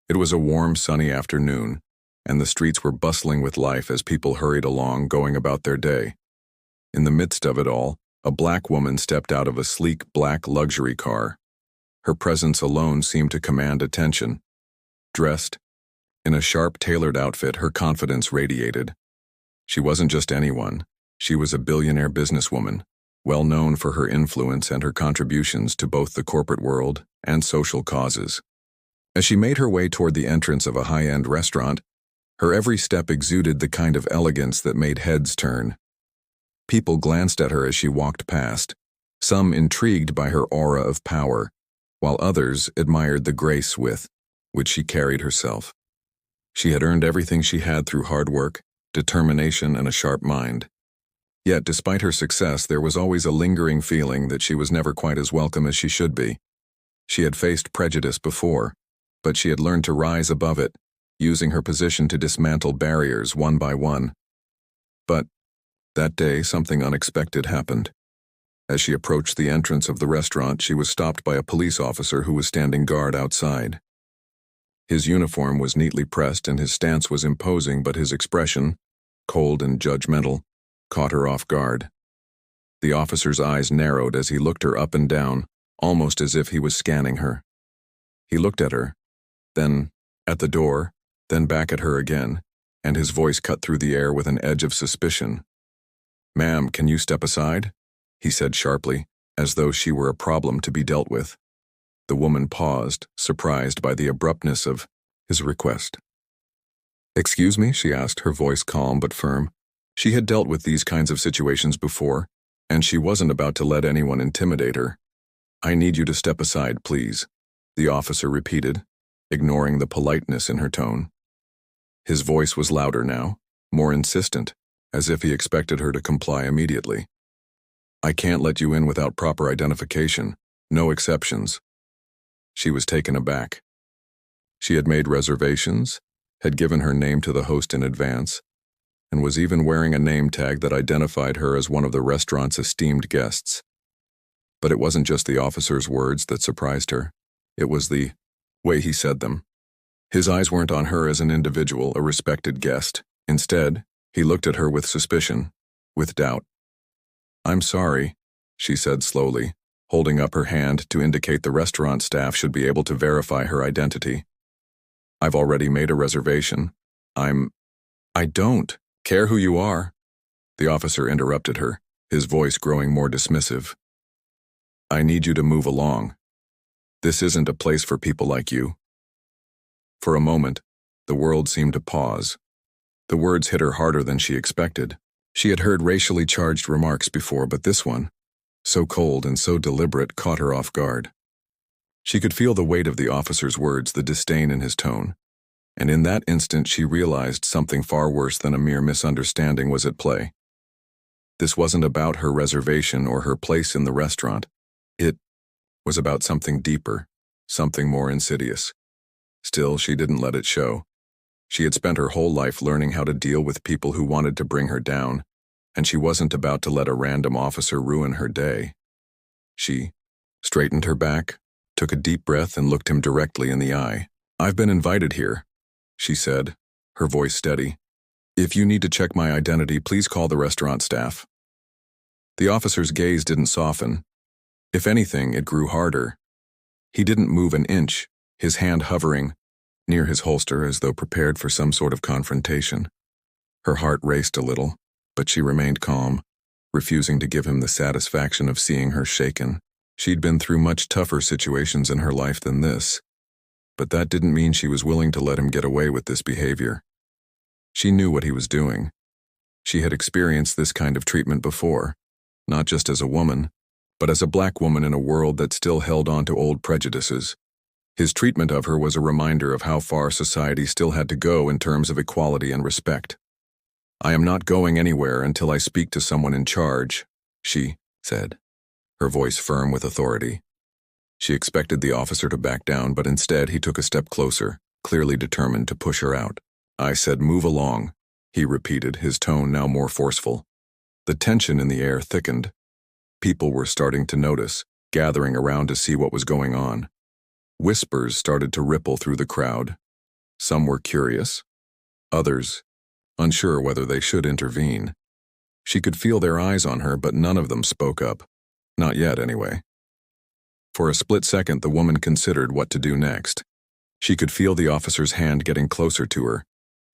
It was a warm, sunny afternoon, and the streets were bustling with life as people hurried along, going about their day. In the midst of it all, a black woman stepped out of a sleek black luxury car. Her presence alone seemed to command attention. Dressed in a sharp, tailored outfit, her confidence radiated. She wasn't just anyone. She was a billionaire businesswoman, well known for her influence and her contributions to both the corporate world and social causes. As she made her way toward the entrance of a high-end restaurant, her every step exuded the kind of elegance that made heads turn. People glanced at her as she walked past, some intrigued by her aura of power, while others admired the grace with which she carried herself. She had earned everything she had through hard work, determination, and a sharp mind. Yet, despite her success, there was always a lingering feeling that she was never quite as welcome as she should be. She had faced prejudice before, but she had learned to rise above it, using her position to dismantle barriers one by one. But that day, something unexpected happened. As she approached the entrance of the restaurant, she was stopped by a police officer who was standing guard outside. His uniform was neatly pressed and his stance was imposing, but his expression, cold and judgmental, caught her off guard. The officer's eyes narrowed as he looked her up and down, almost as if he was scanning her. He looked at her, then at the door, then back at her again, and his voice cut through the air with an edge of suspicion. "Ma'am, can you step aside?" he said sharply, as though she were a problem to be dealt with. The woman paused, surprised by the abruptness of his request. "Excuse me?" she asked, her voice calm but firm. She had dealt with these kinds of situations before, and she wasn't about to let anyone intimidate her. "I need you to step aside, please," the officer repeated, ignoring the politeness in her tone. His voice was louder now, more insistent, as if he expected her to comply immediately. "I can't let you in without proper identification, no exceptions." She was taken aback. She had made reservations, had given her name to the host in advance, and was even wearing a name tag that identified her as one of the restaurant's esteemed guests. But it wasn't just the officer's words that surprised her. It was the way he said them. His eyes weren't on her as an individual, a respected guest. Instead, he looked at her with suspicion, with doubt. "I'm sorry," she said slowly, holding up her hand to indicate the restaurant staff should be able to verify her identity. "I've already made a reservation. I don't care who you are." The officer interrupted her, his voice growing more dismissive. "I need you to move along. This isn't a place for people like you." For a moment, the world seemed to pause. The words hit her harder than she expected. She had heard racially charged remarks before, but this one, so cold and so deliberate, caught her off guard. She could feel the weight of the officer's words, the disdain in his tone, and in that instant she realized something far worse than a mere misunderstanding was at play. This wasn't about her reservation or her place in the restaurant. It was about something deeper, something more insidious. Still, she didn't let it show. She had spent her whole life learning how to deal with people who wanted to bring her down, and she wasn't about to let a random officer ruin her day. She straightened her back, took a deep breath, and looked him directly in the eye. "I've been invited here," she said, her voice steady. "If you need to check my identity, please call the restaurant staff." The officer's gaze didn't soften. If anything, it grew harder. He didn't move an inch, his hand hovering near his holster as though prepared for some sort of confrontation. Her heart raced a little, but she remained calm, refusing to give him the satisfaction of seeing her shaken. She'd been through much tougher situations in her life than this, but that didn't mean she was willing to let him get away with this behavior. She knew what he was doing. She had experienced this kind of treatment before, not just as a woman, but as a black woman in a world that still held on to old prejudices. His treatment of her was a reminder of how far society still had to go in terms of equality and respect. "I am not going anywhere until I speak to someone in charge," she said, her voice firm with authority. She expected the officer to back down, but instead he took a step closer, clearly determined to push her out. "I said move along," he repeated, his tone now more forceful. The tension in the air thickened. People were starting to notice, gathering around to see what was going on. Whispers started to ripple through the crowd. Some were curious, others unsure whether they should intervene. She could feel their eyes on her, but none of them spoke up. Not yet, anyway. For a split second, the woman considered what to do next. She could feel the officer's hand getting closer to her,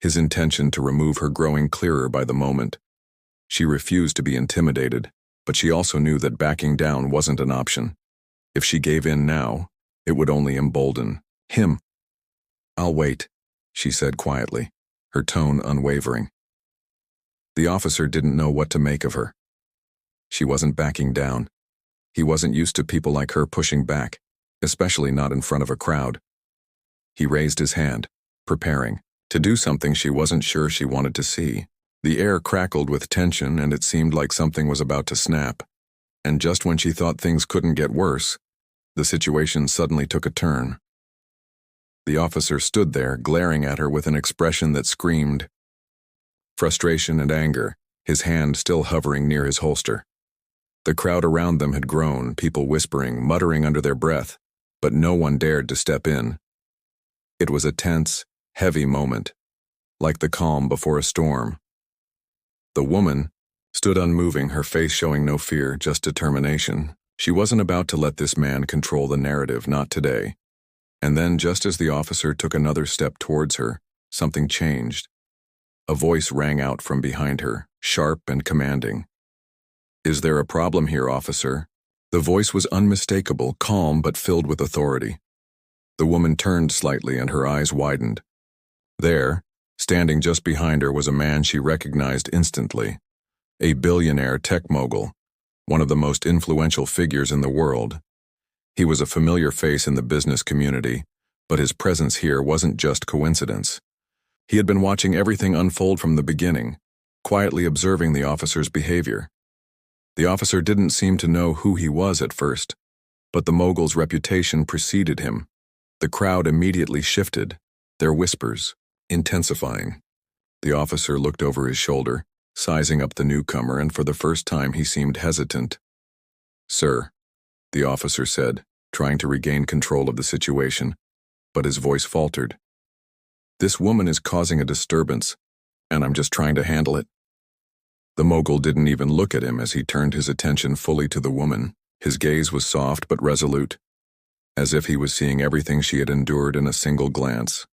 his intention to remove her growing clearer by the moment. She refused to be intimidated, but she also knew that backing down wasn't an option. If she gave in now, it would only embolden him. "I'll wait," she said quietly, her tone unwavering. The officer didn't know what to make of her. She wasn't backing down. He wasn't used to people like her pushing back, especially not in front of a crowd. He raised his hand, preparing to do something she wasn't sure she wanted to see. The air crackled with tension, and it seemed like something was about to snap. And just when she thought things couldn't get worse, the situation suddenly took a turn. The officer stood there, glaring at her with an expression that screamed frustration and anger, his hand still hovering near his holster. The crowd around them had grown, people whispering, muttering under their breath, but no one dared to step in. It was a tense, heavy moment, like the calm before a storm. The woman stood unmoving, her face showing no fear, just determination. She wasn't about to let this man control the narrative, not today. And then, just as the officer took another step towards her, something changed. A voice rang out from behind her, sharp and commanding. "Is there a problem here, officer?" The voice was unmistakable, calm but filled with authority. The woman turned slightly and her eyes widened. There, standing just behind her, was a man she recognized instantly. A billionaire tech mogul, one of the most influential figures in the world. He was a familiar face in the business community, but his presence here wasn't just coincidence. He had been watching everything unfold from the beginning, quietly observing the officer's behavior. The officer didn't seem to know who he was at first, but the mogul's reputation preceded him. The crowd immediately shifted, their whispers intensifying. The officer looked over his shoulder, sizing up the newcomer, and for the first time he seemed hesitant. "Sir," the officer said, trying to regain control of the situation, but his voice faltered. "This woman is causing a disturbance, and I'm just trying to handle it." The mogul didn't even look at him as he turned his attention fully to the woman. His gaze was soft but resolute, as if he was seeing everything she had endured in a single glance.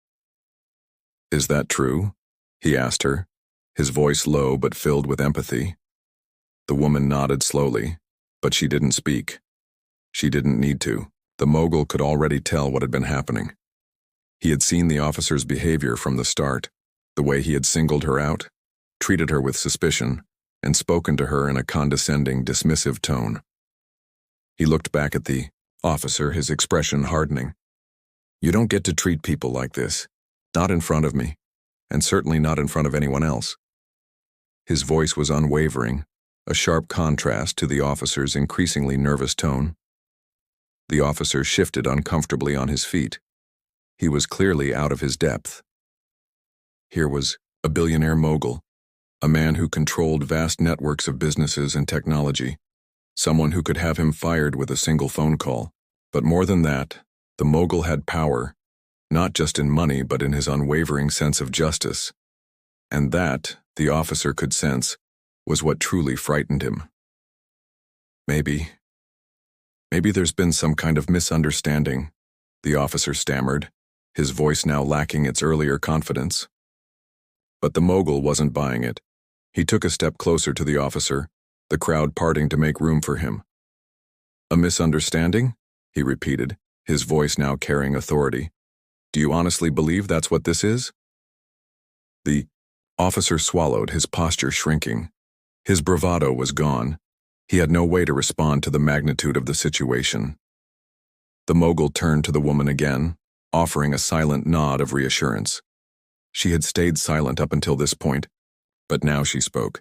"Is that true?" he asked her, his voice low but filled with empathy. The woman nodded slowly, but she didn't speak. She didn't need to. The mogul could already tell what had been happening. He had seen the officer's behavior from the start, the way he had singled her out, treated her with suspicion, and spoken to her in a condescending, dismissive tone. He looked back at the officer, his expression hardening. "You don't get to treat people like this, not in front of me, and certainly not in front of anyone else." His voice was unwavering, a sharp contrast to the officer's increasingly nervous tone. The officer shifted uncomfortably on his feet. He was clearly out of his depth. Here was a billionaire mogul, a man who controlled vast networks of businesses and technology, someone who could have him fired with a single phone call. But more than that, the mogul had power, not just in money but in his unwavering sense of justice. And that, the officer could sense, was what truly frightened him. Maybe there's been some kind of misunderstanding," the officer stammered, his voice now lacking its earlier confidence. But the mogul wasn't buying it. He took a step closer to the officer, the crowd parting to make room for him. "A misunderstanding?" he repeated, his voice now carrying authority. "Do you honestly believe that's what this is?" The officer swallowed, his posture shrinking. His bravado was gone. He had no way to respond to the magnitude of the situation. The mogul turned to the woman again, offering a silent nod of reassurance. She had stayed silent up until this point, but now she spoke.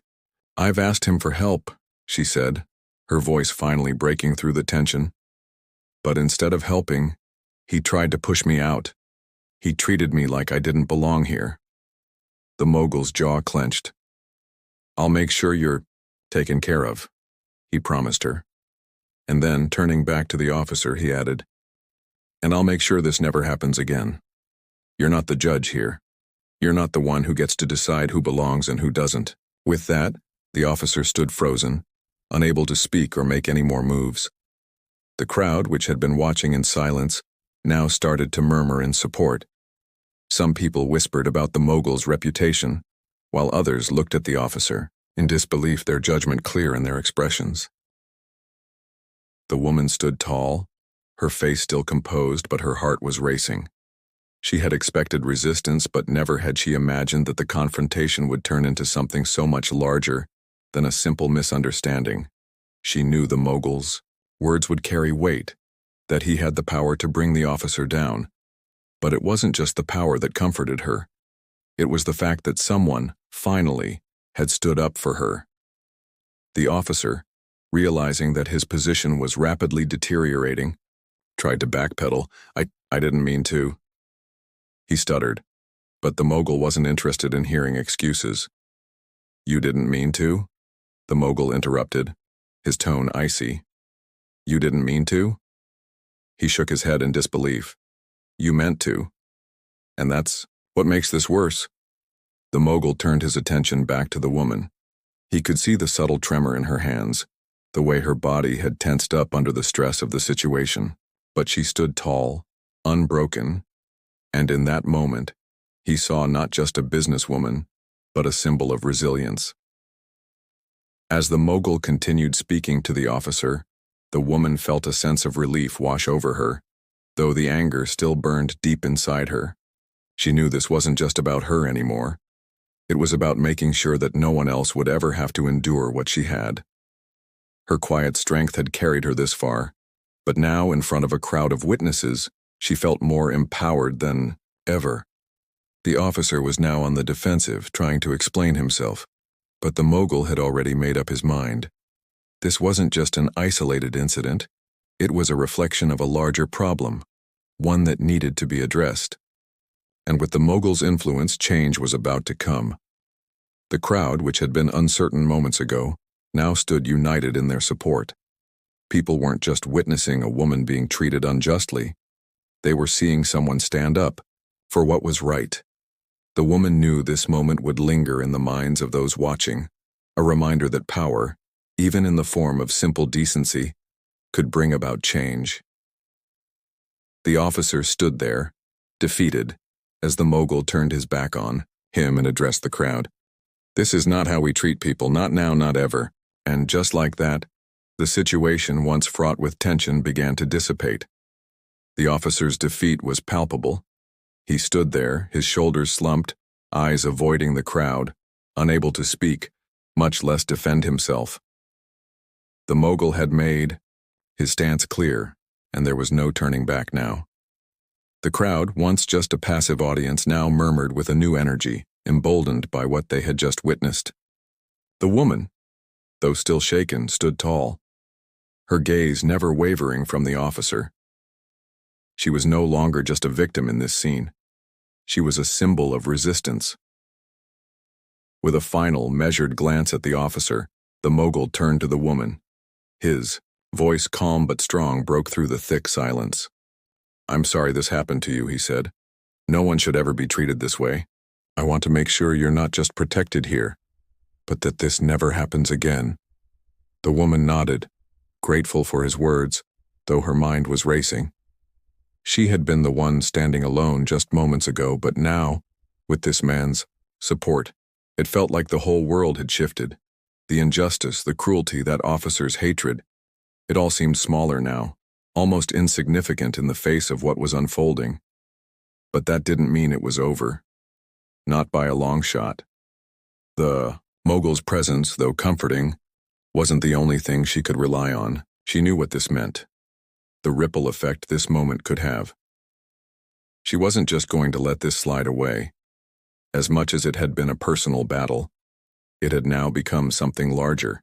"I've asked him for help," she said, her voice finally breaking through the tension. "But instead of helping, he tried to push me out. He treated me like I didn't belong here." The mogul's jaw clenched. "I'll make sure you're taken care of," he promised her. And then, turning back to the officer, he added, "And I'll make sure this never happens again." You're not the judge here. You're not the one who gets to decide who belongs and who doesn't." With that, the officer stood frozen, unable to speak or make any more moves. The crowd, which had been watching in silence, now started to murmur in support. Some people whispered about the mogul's reputation, while others looked at the officer, in disbelief, their judgment clear in their expressions. The woman stood tall, her face still composed, but her heart was racing. She had expected resistance, but never had she imagined that the confrontation would turn into something so much larger than a simple misunderstanding. She knew the mogul's words would carry weight, that he had the power to bring the officer down. But it wasn't just the power that comforted her. It was the fact that someone, finally, had stood up for her. The officer, realizing that his position was rapidly deteriorating, tried to backpedal. I didn't mean to." He stuttered, but the mogul wasn't interested in hearing excuses. "You didn't mean to?" the mogul interrupted, his tone icy. "You didn't mean to?" He shook his head in disbelief. "You meant to. And that's what makes this worse." The mogul turned his attention back to the woman. He could see the subtle tremor in her hands, the way her body had tensed up under the stress of the situation. But she stood tall, unbroken, and in that moment, he saw not just a businesswoman, but a symbol of resilience. As the mogul continued speaking to the officer, the woman felt a sense of relief wash over her, though the anger still burned deep inside her. She knew this wasn't just about her anymore. It was about making sure that no one else would ever have to endure what she had. Her quiet strength had carried her this far, but now, in front of a crowd of witnesses, she felt more empowered than ever. The officer was now on the defensive, trying to explain himself, but the mogul had already made up his mind. This wasn't just an isolated incident. It was a reflection of a larger problem, one that needed to be addressed. And with the mogul's influence, change was about to come. The crowd, which had been uncertain moments ago, now stood united in their support. People weren't just witnessing a woman being treated unjustly. They were seeing someone stand up for what was right. The woman knew this moment would linger in the minds of those watching, a reminder that power, even in the form of simple decency, could bring about change. The officer stood there, defeated, as the mogul turned his back on him and addressed the crowd. "This is not how we treat people, not now, not ever." And just like that, the situation, once fraught with tension, began to dissipate. The officer's defeat was palpable. He stood there, his shoulders slumped, eyes avoiding the crowd, unable to speak, much less defend himself. The mogul had made his stance clear, and there was no turning back now. The crowd, once just a passive audience, now murmured with a new energy, emboldened by what they had just witnessed. The woman, though still shaken, stood tall, her gaze never wavering from the officer. She was no longer just a victim in this scene. She was a symbol of resistance. With a final, measured glance at the officer, the mogul turned to the woman. His voice, calm but strong, broke through the thick silence. "I'm sorry this happened to you," he said. "No one should ever be treated this way. I want to make sure you're not just protected here, but that this never happens again." The woman nodded, grateful for his words, though her mind was racing. She had been the one standing alone just moments ago, but now, with this man's support, it felt like the whole world had shifted. The injustice, the cruelty, that officer's hatred, it all seemed smaller now, almost insignificant in the face of what was unfolding. But that didn't mean it was over. Not by a long shot. The mogul's presence, though comforting, wasn't the only thing she could rely on. She knew what this meant, the ripple effect this moment could have. She wasn't just going to let this slide away. As much as it had been a personal battle, it had now become something larger.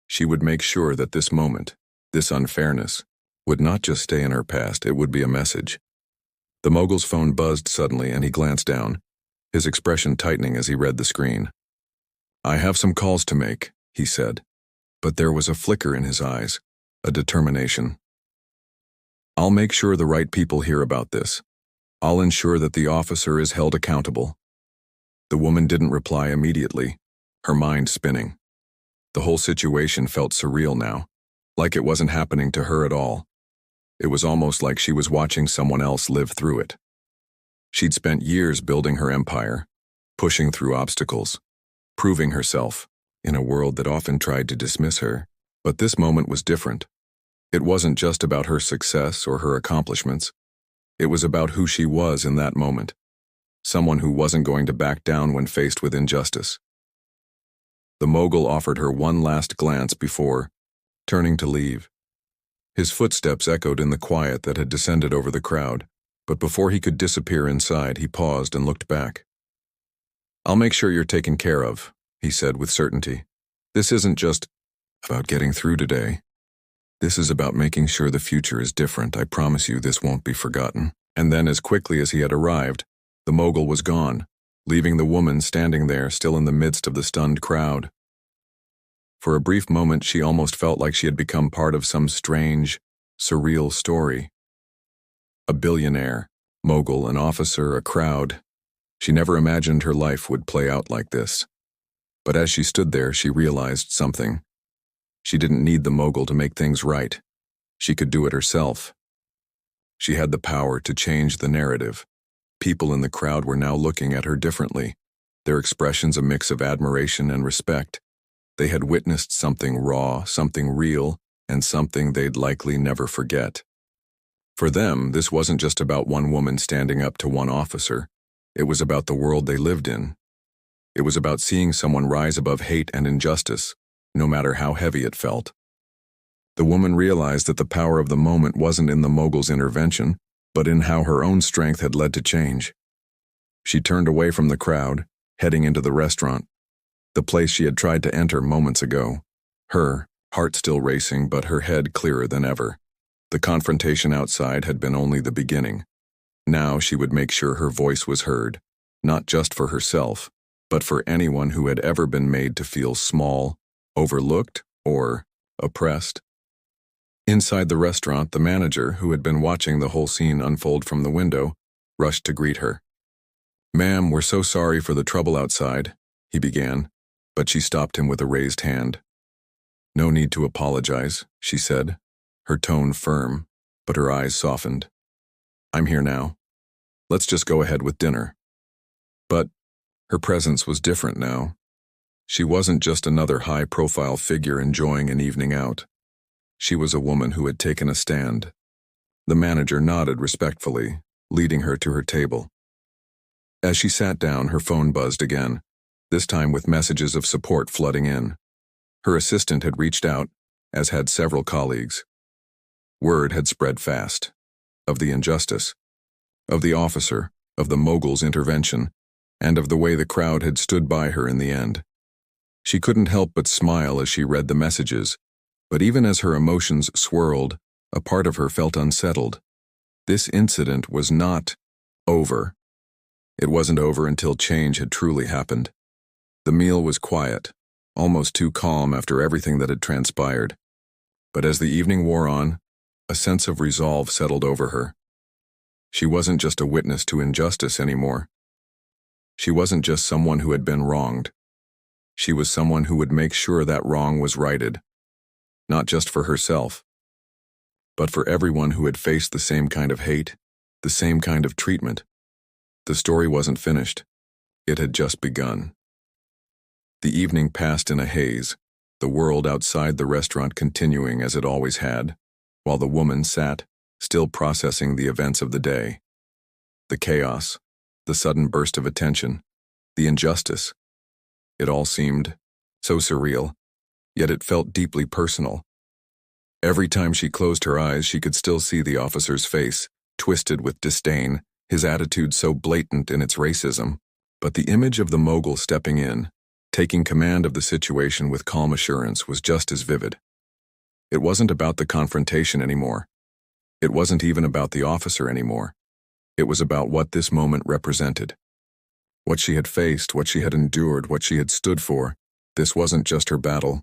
She would make sure that this moment, this unfairness, would not just stay in her past, it would be a message. The mogul's phone buzzed suddenly and he glanced down, his expression tightening as he read the screen. "I have some calls to make," he said, but there was a flicker in his eyes, a determination. "I'll make sure the right people hear about this. I'll ensure that the officer is held accountable." The woman didn't reply immediately, her mind spinning. The whole situation felt surreal now, like it wasn't happening to her at all. It was almost like she was watching someone else live through it. She'd spent years building her empire, pushing through obstacles, proving herself in a world that often tried to dismiss her. But this moment was different. It wasn't just about her success or her accomplishments. It was about who she was in that moment. Someone who wasn't going to back down when faced with injustice. The mogul offered her one last glance before turning to leave. His footsteps echoed in the quiet that had descended over the crowd, but before he could disappear inside, he paused and looked back. "I'll make sure you're taken care of," he said with certainty. "This isn't just about getting through today. This is about making sure the future is different. I promise you this won't be forgotten." And then, as quickly as he had arrived, the mogul was gone, leaving the woman standing there, still in the midst of the stunned crowd. For a brief moment, she almost felt like she had become part of some strange, surreal story. A billionaire, mogul, an officer, a crowd. She never imagined her life would play out like this. But as she stood there, she realized something. She didn't need the mogul to make things right. She could do it herself. She had the power to change the narrative. People in the crowd were now looking at her differently, their expressions a mix of admiration and respect. They had witnessed something raw, something real, and something they'd likely never forget. For them, this wasn't just about one woman standing up to one officer. It was about the world they lived in. It was about seeing someone rise above hate and injustice, no matter how heavy it felt. The woman realized that the power of the moment wasn't in the mogul's intervention, but in how her own strength had led to change. She turned away from the crowd, heading into the restaurant, the place she had tried to enter moments ago. Her heart still racing, but her head clearer than ever. The confrontation outside had been only the beginning. Now she would make sure her voice was heard, not just for herself, but for anyone who had ever been made to feel small, overlooked, or oppressed. Inside the restaurant, the manager, who had been watching the whole scene unfold from the window, rushed to greet her. "Ma'am, we're so sorry for the trouble outside," he began, but she stopped him with a raised hand. "No need to apologize," she said, her tone firm, but her eyes softened. "I'm here now. Let's just go ahead with dinner." But her presence was different now. She wasn't just another high-profile figure enjoying an evening out. She was a woman who had taken a stand. The manager nodded respectfully, leading her to her table. As she sat down, her phone buzzed again, this time with messages of support flooding in. Her assistant had reached out, as had several colleagues. Word had spread fast. Of the injustice, of the officer, of the mogul's intervention, and of the way the crowd had stood by her in the end. She couldn't help but smile as she read the messages, but even as her emotions swirled, a part of her felt unsettled. This incident was not over. It wasn't over until change had truly happened. The meal was quiet, almost too calm after everything that had transpired. But as the evening wore on, a sense of resolve settled over her. She wasn't just a witness to injustice anymore. She wasn't just someone who had been wronged. She was someone who would make sure that wrong was righted. Not just for herself, but for everyone who had faced the same kind of hate, the same kind of treatment. The story wasn't finished. It had just begun. The evening passed in a haze, the world outside the restaurant continuing as it always had, while the woman sat, still processing the events of the day. The chaos, the sudden burst of attention, the injustice. It all seemed so surreal, yet it felt deeply personal. Every time she closed her eyes, she could still see the officer's face, twisted with disdain, his attitude so blatant in its racism. But the image of the mogul stepping in, taking command of the situation with calm assurance, was just as vivid. It wasn't about the confrontation anymore. It wasn't even about the officer anymore. It was about what this moment represented. What she had faced, what she had endured, what she had stood for. This wasn't just her battle.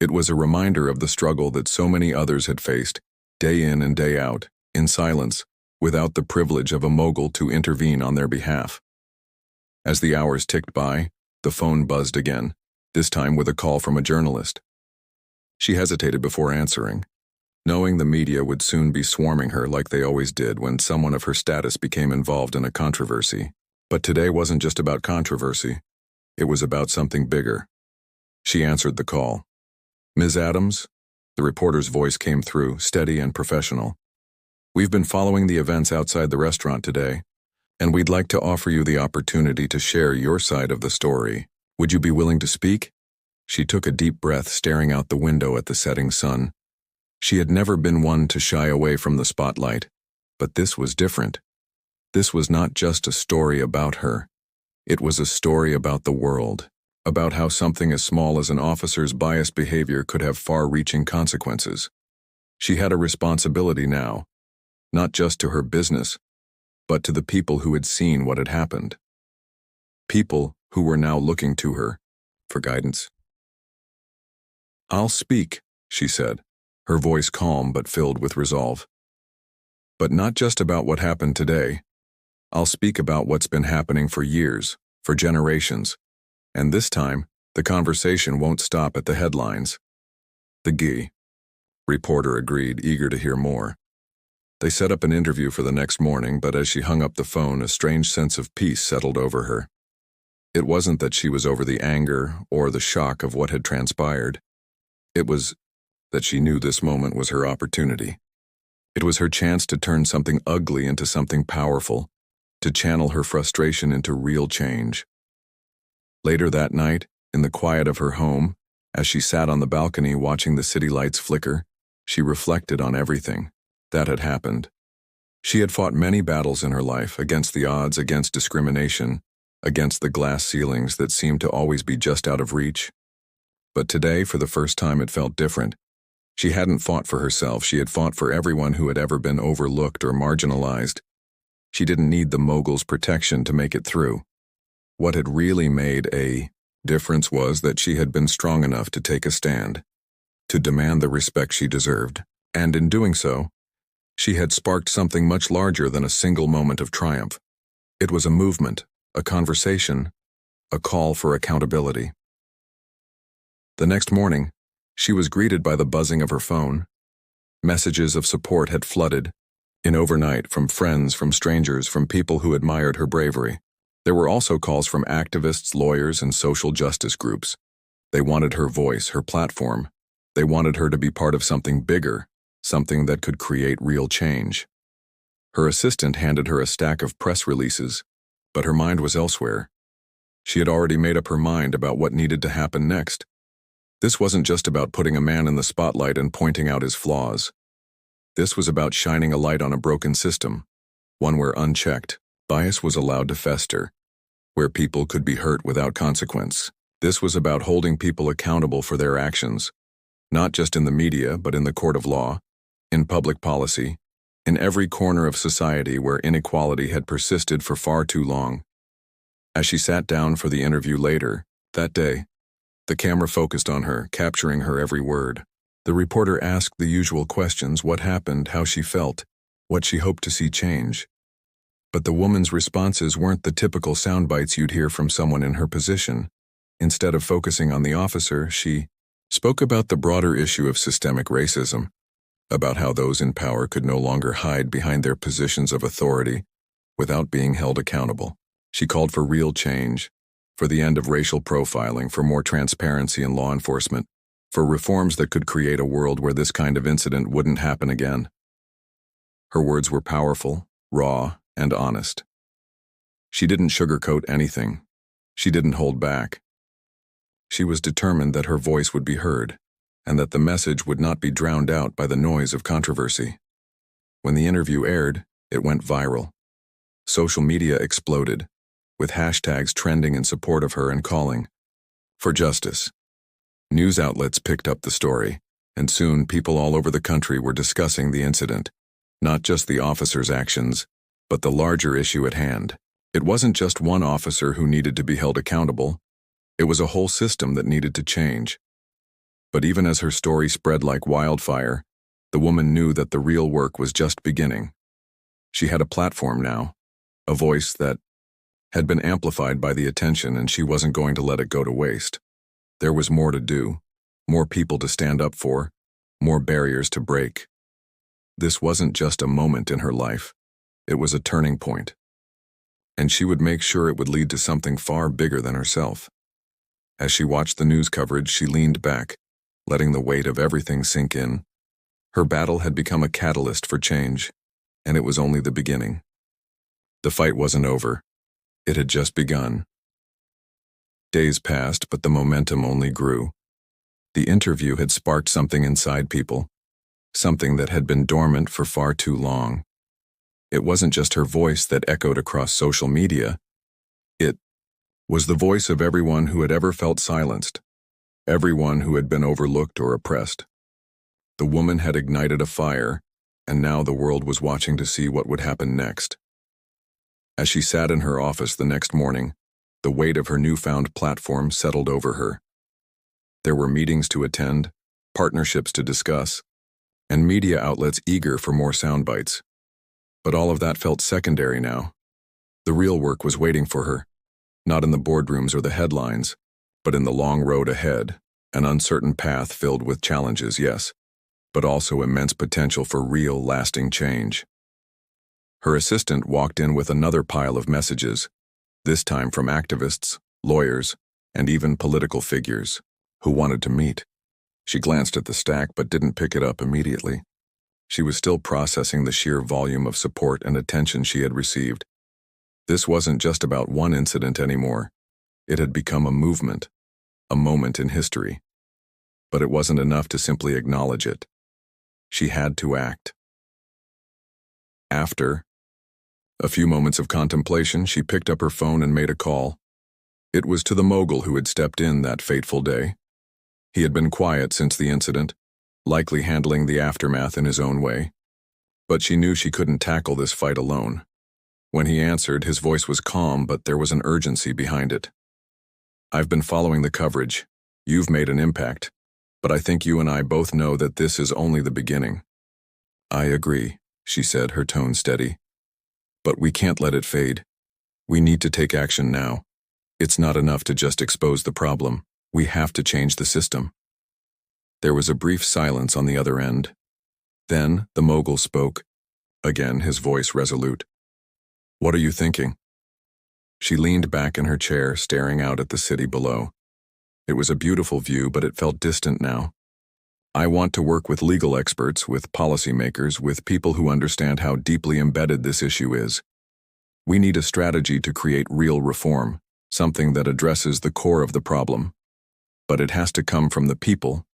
It was a reminder of the struggle that so many others had faced, day in and day out, in silence, without the privilege of a mogul to intervene on their behalf. As the hours ticked by, the phone buzzed again, this time with a call from a journalist. She hesitated before answering, knowing the media would soon be swarming her like they always did when someone of her status became involved in a controversy. But today wasn't just about controversy. It was about something bigger. She answered the call. "Ms. Adams?" The reporter's voice came through, steady and professional. "We've been following the events outside the restaurant today, and we'd like to offer you the opportunity to share your side of the story. Would you be willing to speak?" She took a deep breath, staring out the window at the setting sun. She had never been one to shy away from the spotlight, but this was different. This was not just a story about her. It was a story about the world, about how something as small as an officer's biased behavior could have far-reaching consequences. She had a responsibility now, not just to her business, but to the people who had seen what had happened. People who were now looking to her for guidance. "I'll speak," she said, her voice calm but filled with resolve. "But not just about what happened today. I'll speak about what's been happening for years, for generations. And this time, the conversation won't stop at the headlines." "The GI," reporter agreed, eager to hear more. They set up an interview for the next morning, but as she hung up the phone, a strange sense of peace settled over her. It wasn't that she was over the anger or the shock of what had transpired. It was that she knew this moment was her opportunity. It was her chance to turn something ugly into something powerful, to channel her frustration into real change. Later that night, in the quiet of her home, as she sat on the balcony watching the city lights flicker, she reflected on everything that had happened. She had fought many battles in her life, against the odds, against discrimination, against the glass ceilings that seemed to always be just out of reach. But today, for the first time, it felt different. She hadn't fought for herself, she had fought for everyone who had ever been overlooked or marginalized. She didn't need the mogul's protection to make it through. What had really made a difference was that she had been strong enough to take a stand, to demand the respect she deserved, and in doing so, she had sparked something much larger than a single moment of triumph. It was a movement, a conversation, a call for accountability. The next morning, she was greeted by the buzzing of her phone. Messages of support had flooded in overnight from friends, from strangers, from people who admired her bravery. There were also calls from activists, lawyers, and social justice groups. They wanted her voice, her platform. They wanted her to be part of something bigger, something that could create real change. Her assistant handed her a stack of press releases, but her mind was elsewhere. She had already made up her mind about what needed to happen next. This wasn't just about putting a man in the spotlight and pointing out his flaws. This was about shining a light on a broken system, one where unchecked, bias was allowed to fester, where people could be hurt without consequence. This was about holding people accountable for their actions, not just in the media, but in the court of law, in public policy, in every corner of society where inequality had persisted for far too long. As she sat down for the interview later, that day, the camera focused on her, capturing her every word. The reporter asked the usual questions: what happened, how she felt, what she hoped to see change. But the woman's responses weren't the typical sound bites you'd hear from someone in her position. Instead of focusing on the officer, she spoke about the broader issue of systemic racism, about how those in power could no longer hide behind their positions of authority without being held accountable. She called for real change, for the end of racial profiling, for more transparency in law enforcement, for reforms that could create a world where this kind of incident wouldn't happen again. Her words were powerful, raw, and honest. She didn't sugarcoat anything. She didn't hold back. She was determined that her voice would be heard, and that the message would not be drowned out by the noise of controversy. When the interview aired, it went viral. Social media exploded, with hashtags trending in support of her and calling for justice. News outlets picked up the story, and soon people all over the country were discussing the incident, not just the officer's actions, but the larger issue at hand. It wasn't just one officer who needed to be held accountable. It was a whole system that needed to change. But even as her story spread like wildfire, the woman knew that the real work was just beginning. She had a platform now, a voice that had been amplified by the attention, and she wasn't going to let it go to waste. There was more to do, more people to stand up for, more barriers to break. This wasn't just a moment in her life. It was a turning point. And she would make sure it would lead to something far bigger than herself. As she watched the news coverage, she leaned back, letting the weight of everything sink in. Her battle had become a catalyst for change, and it was only the beginning. The fight wasn't over. It had just begun. Days passed, but the momentum only grew. The interview had sparked something inside people, something that had been dormant for far too long. It wasn't just her voice that echoed across social media. It was the voice of everyone who had ever felt silenced, everyone who had been overlooked or oppressed. The woman had ignited a fire, and now the world was watching to see what would happen next. As she sat in her office the next morning, the weight of her newfound platform settled over her. There were meetings to attend, partnerships to discuss, and media outlets eager for more sound bites. But all of that felt secondary now. The real work was waiting for her, not in the boardrooms or the headlines, but in the long road ahead, an uncertain path filled with challenges, yes, but also immense potential for real, lasting change. Her assistant walked in with another pile of messages, this time from activists, lawyers, and even political figures who wanted to meet. She glanced at the stack but didn't pick it up immediately. She was still processing the sheer volume of support and attention she had received. This wasn't just about one incident anymore. It had become a movement, a moment in history. But it wasn't enough to simply acknowledge it. She had to act. After a few moments of contemplation, she picked up her phone and made a call. It was to the mogul who had stepped in that fateful day. He had been quiet since the incident, likely handling the aftermath in his own way. But she knew she couldn't tackle this fight alone. When he answered, his voice was calm, but there was an urgency behind it. "I've been following the coverage. You've made an impact, but I think you and I both know that this is only the beginning." "I agree," she said, her tone steady. "But we can't let it fade. We need to take action now. It's not enough to just expose the problem. We have to change the system." There was a brief silence on the other end. Then the mogul spoke, again his voice resolute. "What are you thinking?" She leaned back in her chair, staring out at the city below. It was a beautiful view, but it felt distant now. "I want to work with legal experts, with policymakers, with people who understand how deeply embedded this issue is. We need a strategy to create real reform, something that addresses the core of the problem. But it has to come from the people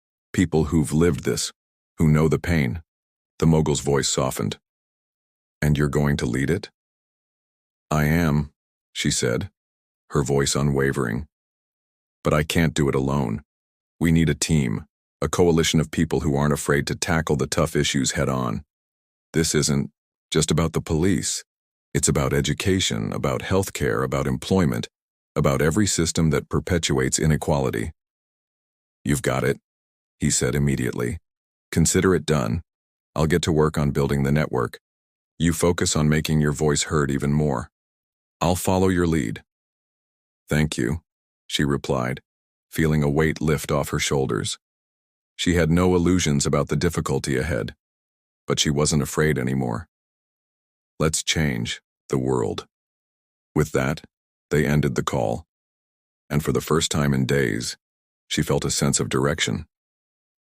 who've lived this, who know the pain." The mogul's voice softened. "And you're going to lead it?" "I am," she said, her voice unwavering. "But I can't do it alone. We need a team, a coalition of people who aren't afraid to tackle the tough issues head on. This isn't just about the police. It's about education, about healthcare, about employment, about every system that perpetuates inequality." "You've got it," he said immediately. "Consider it done. I'll get to work on building the network. You focus on making your voice heard even more. I'll follow your lead." "Thank you," she replied, feeling a weight lift off her shoulders. She had no illusions about the difficulty ahead, but she wasn't afraid anymore. Let's change the world. With that, they ended the call, and for the first time in days, she felt a sense of direction.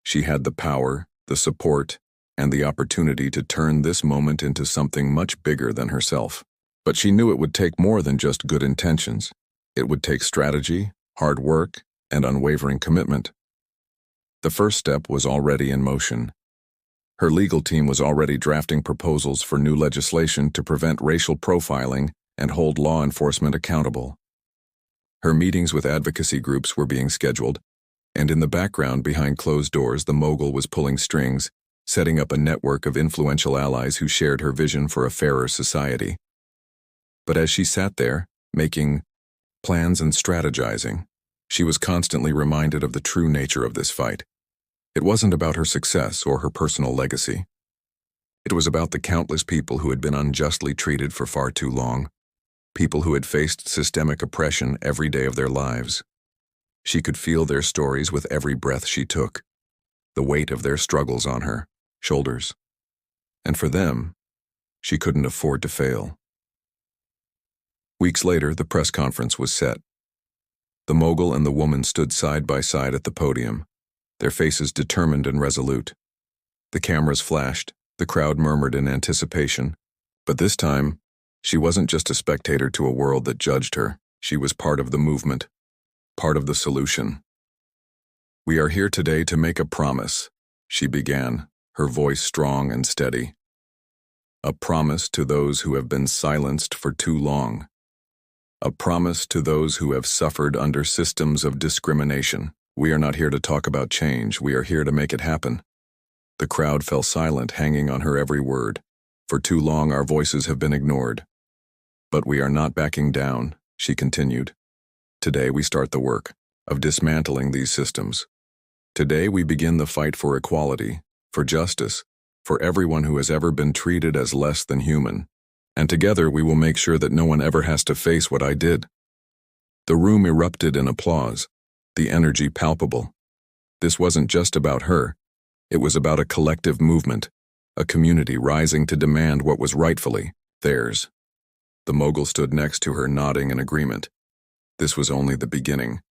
She had the power, the support, and the opportunity to turn this moment into something much bigger than herself. But she knew it would take more than just good intentions. It would take strategy, hard work, and unwavering commitment. The first step was already in motion. Her legal team was already drafting proposals for new legislation to prevent racial profiling and hold law enforcement accountable. Her meetings with advocacy groups were being scheduled, and in the background behind closed doors the mogul was pulling strings, setting up a network of influential allies who shared her vision for a fairer society. But as she sat there, making plans and strategizing, she was constantly reminded of the true nature of this fight. It wasn't about her success or her personal legacy. It was about the countless people who had been unjustly treated for far too long, people who had faced systemic oppression every day of their lives. She could feel their stories with every breath she took, the weight of their struggles on her shoulders. And for them, she couldn't afford to fail. Weeks later, the press conference was set. The mogul and the woman stood side by side at the podium, their faces determined and resolute. The cameras flashed, the crowd murmured in anticipation. But this time, she wasn't just a spectator to a world that judged her. She was part of the movement, part of the solution. "We are here today to make a promise," she began, her voice strong and steady. "A promise to those who have been silenced for too long. A promise to those who have suffered under systems of discrimination. We are not here to talk about change, we are here to make it happen." The crowd fell silent, hanging on her every word. "For too long our voices have been ignored. But we are not backing down," she continued. "Today we start the work of dismantling these systems. Today we begin the fight for equality, for justice, for everyone who has ever been treated as less than human. And together we will make sure that no one ever has to face what I did." The room erupted in applause, the energy palpable. This wasn't just about her. It was about a collective movement, a community rising to demand what was rightfully theirs. The mogul stood next to her, nodding in agreement. This was only the beginning.